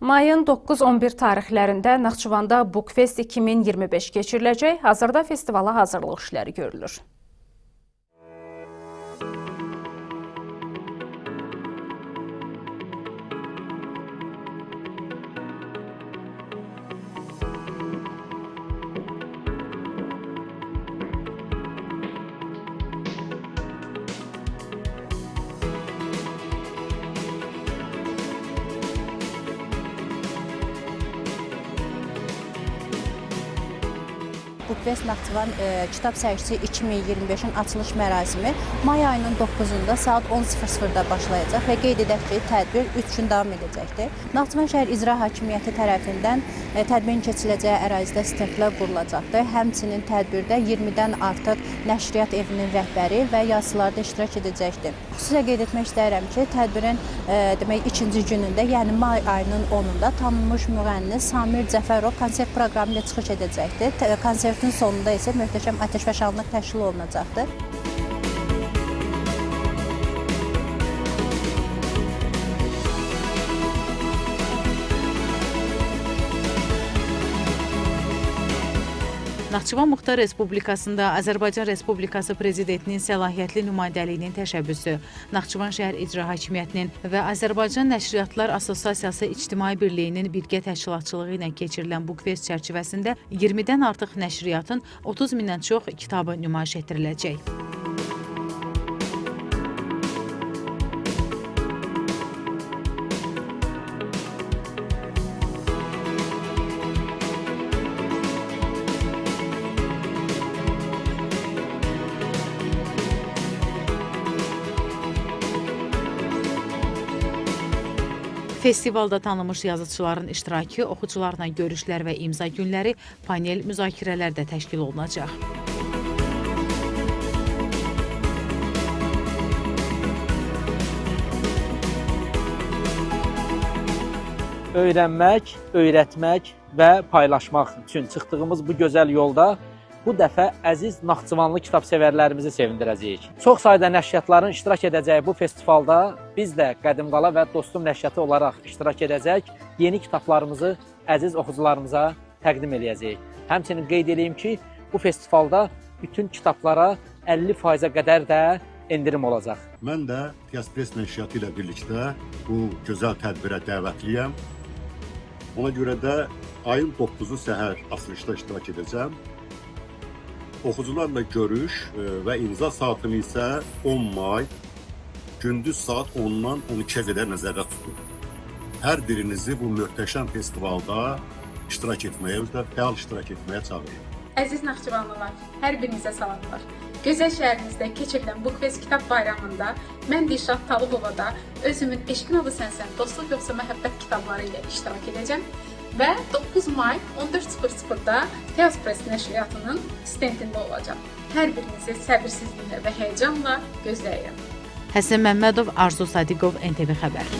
Mayın 9-11 tarixlərində Naxçıvanda Bookfest 2025 keçiriləcək. Hazırda festivala hazırlıq işləri görülür. Bookfest Naxçıvan Kitab Sərgisi 2025-in açılış mərasimi may ayının 9-da saat 10:00-da başlayacaq və qeyd edək ki, tədbir 3 gün davam edəcəkdir. Naxçıvan şəhər İcra Hakimiyyəti tərəfindən tədbirin keçiriləcəyi ərazidə stendlər qurulacaqdır. Həmçinin tədbirdə 20-dən artıq nəşriyyat evinin rəhbəri və yazıçılar da iştirak edəcəkdir. Xüsusilə qeyd etmək istəyirəm ki, tədbirin ikinci günündə, yəni may ayının 10-da tanınmış müğənni Samir Cəfərov konsert proqramı ilə çıxış edəcəkdir. Konsertin sonunda isə möhtəşəm atəşfəşanlıq təşkil olunacaqdır. Naxçıvan Muxtar Respublikasında Azərbaycan Respublikası Prezidentinin səlahiyyətli nümayəndəliyinin təşəbbüsü, Naxçıvan şəhər İcra Hakimiyyətinin və Azərbaycan Nəşriyyatlar Assosiasiyası İctimai Birliyinin birgə təşkilatçılığı ilə keçirilən Bookfest çərçivəsində 20-dən artıq nəşriyyatın 30 mindən çox kitabı nümayiş etdiriləcək. Festivalda tanınmış yazıçıların iştirakı, oxucularla görüşlər və imza günləri, panel müzakirələr də təşkil olunacaq. Öyrənmək, öyrətmək və paylaşmaq üçün çıxdığımız bu gözəl yolda bu dəfə əziz Naxçıvanlı kitabsevərlərimizi sevindirəcəyik. Çox sayda nəşriyyatların iştirak edəcəyi bu festivalda biz də Qədimqala və Dostum nəşriyyatı olaraq iştirak edəcək, yeni kitablarımızı əziz oxucularımıza təqdim edəcəyik. Həmçinin qeyd edeyim ki, bu festivalda bütün kitablara 50%-ə qədər də endirim olacaq. Mən də Tiaspres nəşriyyatı ilə birlikdə bu gözəl tədbirə dəvətliyəm. Ona görə də ayın 9-u səhər açılışda iştirak edəcəm. Oxucularla görüş və imza saatını isə 10 may gündüz saat 10-dan 12-yə qədər nəzərdə tutulur. Hər birinizi bu möhtəşəm festivalda iştirak etməyə, fəal iştirak etməyə çağırıram. Əziz Naxçıvanlılar, hər birinizə salamlar. Gözəl şəhərimizdə keçirilən Bookfest kitab bayramında mən Dilşad Talıbova özümün Eşqin adı sənsən, Dostluq yoxsa məhəbbət kitabları ilə iştirak edəcəm. Və 9 may 14:00-da Tiaspres nəşriyyatının stendində olacaq. Hər birinizi səbirsizliklə və həyəcanla gözləyirəm. Həsən Məmmədov, Arzu Sadiqov, NTV Xəbər.